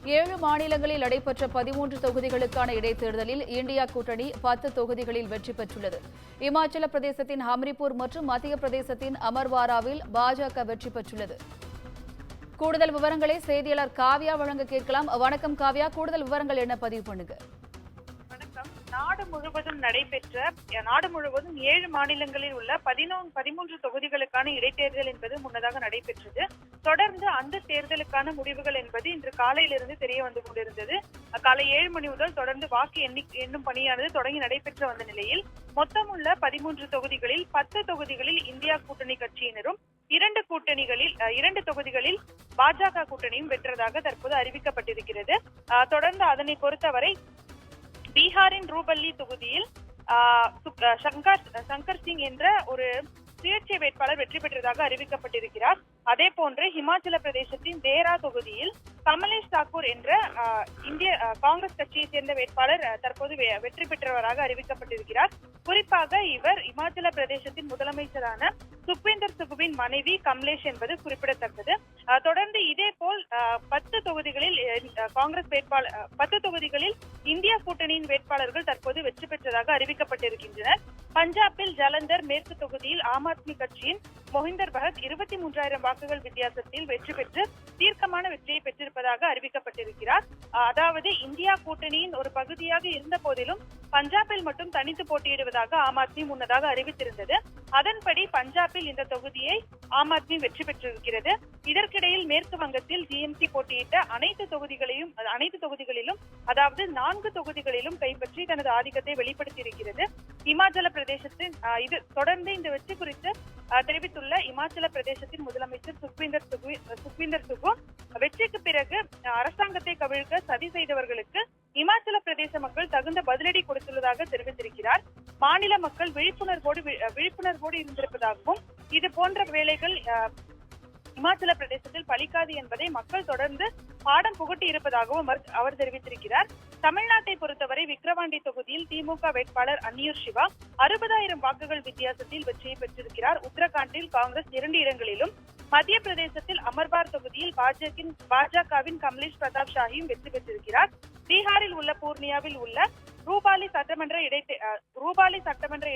7 மாநிலங்களில் நடைபெற்ற 13 தொகுதிகளுக்கான இடைத்தேர்தலில் இந்தியா கூட்டணி 10 தொகுதிகளில் வெற்றி பெற்றுள்ளது. இமாச்சல பிரதேசத்தின் ஹம்ரிபூர் மற்றும் மத்திய பிரதேசத்தின் அமர்வாராவில் பாஜக வெற்றி பெற்றுள்ளது. கூடுதல் விவரங்களை செய்தியாளர் காவ்யா வழங்க கேட்கலாம். வணக்கம் காவ்யா, கூடுதல் விவரங்கள் என்ன பதிவு பண்ணுங்க. நாடு முழுவதும் 7 மாநிலங்களில் உள்ள 13 தொகுதிகளுக்கான இடைத்தேர்தல் என்பது முன்னதாக நடைபெற்றது. தொடர்ந்து அந்த தேர்தலுக்கான முடிவுகள் என்பது இன்று காலையிலிருந்து தெரிய வந்து கொண்டிருந்தது. காலை 7 மணி முதல் தொடர்ந்து வாக்கு எண்ணும் பணியானது தொடங்கி நடைபெற்று வந்த நிலையில் மொத்தம் உள்ள 13 தொகுதிகளில் 10 தொகுதிகளில் இந்தியா கூட்டணி கட்சியினரும் 2 தொகுதிகளில் பாஜக கூட்டணியும் வென்றதாக தற்போது அறிவிக்கப்பட்டிருக்கிறது. தொடர்ந்து அதனை பொறுத்தவரை பீகாரின் ரூபல்லி தொகுதியில் சங்கர் சிங் என்ற ஒரு சுயேட்சை வேட்பாளர் வெற்றி பெற்றதாக அறிவிக்கப்பட்டிருக்கிறார். அதே போன்று ஹிமாச்சல பிரதேசத்தின் தேரா தொகுதியில் கமலேஷ் தாக்கூர் என்ற இந்திய காங்கிரஸ் கட்சியை சேர்ந்த வேட்பாளர் தற்போது வெற்றி பெற்றவராக அறிவிக்கப்பட்டிருக்கிறார். குறிப்பாக இவர் இமாச்சல பிரதேசத்தின் முதலமைச்சரான சுக்வீந்தர் சுகுவின் மனைவி கமலேஷ் என்பது குறிப்பிடத்தக்கது. தொடர்ந்து இதேபோல் 10 தொகுதிகளில் காங்கிரஸ் வேட்பாளர் 10 தொகுதிகளில் இந்தியா கூட்டணியின் வேட்பாளர்கள் தற்போது வெற்றி பெற்றதாக அறிவிக்கப்பட்டிருக்கின்றனர். பஞ்சாபில் ஜலந்தர் மேற்கு தொகுதியில் ஆம் ஆத்மி கட்சியின் மொஹிந்தர் பகத் 23,000 வாக்குகள் வித்தியாசத்தில் வெற்றி பெற்று தீர்க்கமான வெற்றியை பெற்றிருப்பதாக அறிவிக்கப்பட்டிருக்கிறார். அதாவது இந்தியா கூட்டணியின் ஒரு பகுதியாக இருந்த போதிலும் பஞ்சாபில் மட்டும் தனித்து போட்டியிடுவதாக ஆம் ஆத்மி முன்னதாக அறிவித்திருந்தது. அதன்படி பஞ்சாபில் இந்த தொகுதியை ஆம் ஆத்மி வெற்றி பெற்றிருக்கிறது. இதற்கிடையில் மேற்கு வங்கத்தில் ஜிஎம்சி போட்டியிட்ட அனைத்து தொகுதிகளிலும் அதாவது 4 தொகுதிகளிலும் கைப்பற்றி தனது ஆதிக்கத்தை வெளிப்படுத்தியிருக்கிறது. இமாச்சல பிரதேசத்தின் தொடர்ந்து இந்த வெற்றி குறித்து தெரிவித்துள்ள இமாச்சல பிரதேசத்தின் முதலமைச்சர் சுக்வீந்தர் சுகு வெற்றிக்கு பிறகு அரசாங்கத்தை கவிழ்க்க சதி செய்தவர்களுக்கு இமாச்சல பிரதேச மக்கள் தகுந்த பதிலடி கொடுத்துள்ளதாக தெரிவித்திருக்கிறார். மாநில மக்கள் விழிப்புணர்வோடு இருந்திருப்பதாகவும் இது போன்ற வேலைகள் இமாச்சல பிரதேசத்தில் பலிக்காது என்பதை மக்கள் தொடர்ந்து பாடம் புகட்டி இருப்பதாகவும் அவர் தெரிவித்திருக்கிறார். தமிழ்நாட்டை பொறுத்தவரை விக்கிரவாண்டி தொகுதியில் திமுக வேட்பாளர் அன்னியூர் சிவா 60,000 வாக்குகள் வித்தியாசத்தில் வெற்றியை பெற்றிருக்கிறார். உத்தரகாண்டில் காங்கிரஸ் 2 இடங்களிலும், மத்திய பிரதேசத்தில் அமர்வார் தொகுதியில் பாஜகவின் கமலேஷ் பிரதாப் ஷாஹியும் வெற்றி பெற்றிருக்கிறார். பீகாரில் உள்ள பூர்ணியாவில் உள்ள ரூபாலி சட்டமன்ற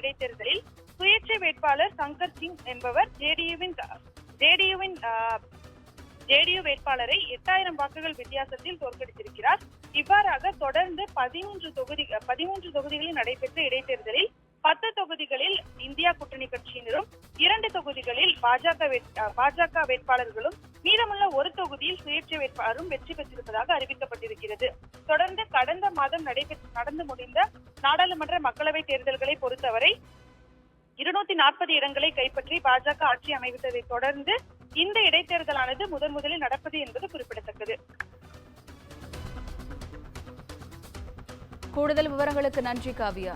இடைத்தேர்தலில் சுயேட்சை வேட்பாளர் சங்கர் சிங் என்பவர் ஜேடியு வேட்பாளரை 8,000 வாக்குகள் வித்தியாசத்தில் தோற்கடித்திருக்கிறார். இவ்வாறாக தொடர்ந்து 13 தொகுதிகளில் நடைபெற்ற இடைத்தேர்தலில் 10 தொகுதிகளில் இந்தியா கூட்டணி கட்சியினரும் 2 தொகுதிகளில் பாஜக வேட்பாளர்களும் மீதமுள்ள ஒரு தொகுதியில் சுயேட்சை வேட்பாளரும் வெற்றி பெற்றிருப்பதாக அறிவிக்கப்பட்டிருக்கிறது. தொடர்ந்து கடந்த மாதம் நடந்து முடிந்த நாடாளுமன்ற மக்களவை தேர்தல்களை பொறுத்தவரை 240 இடங்களை கைப்பற்றி பாஜக ஆட்சி அமைத்ததை தொடர்ந்து இந்த இடைத்தேர்தலானது முதலில் நடப்பது என்பது குறிப்பிடத்தக்கது. கூடுதல் விவரங்களுக்கு நன்றி காவ்யா.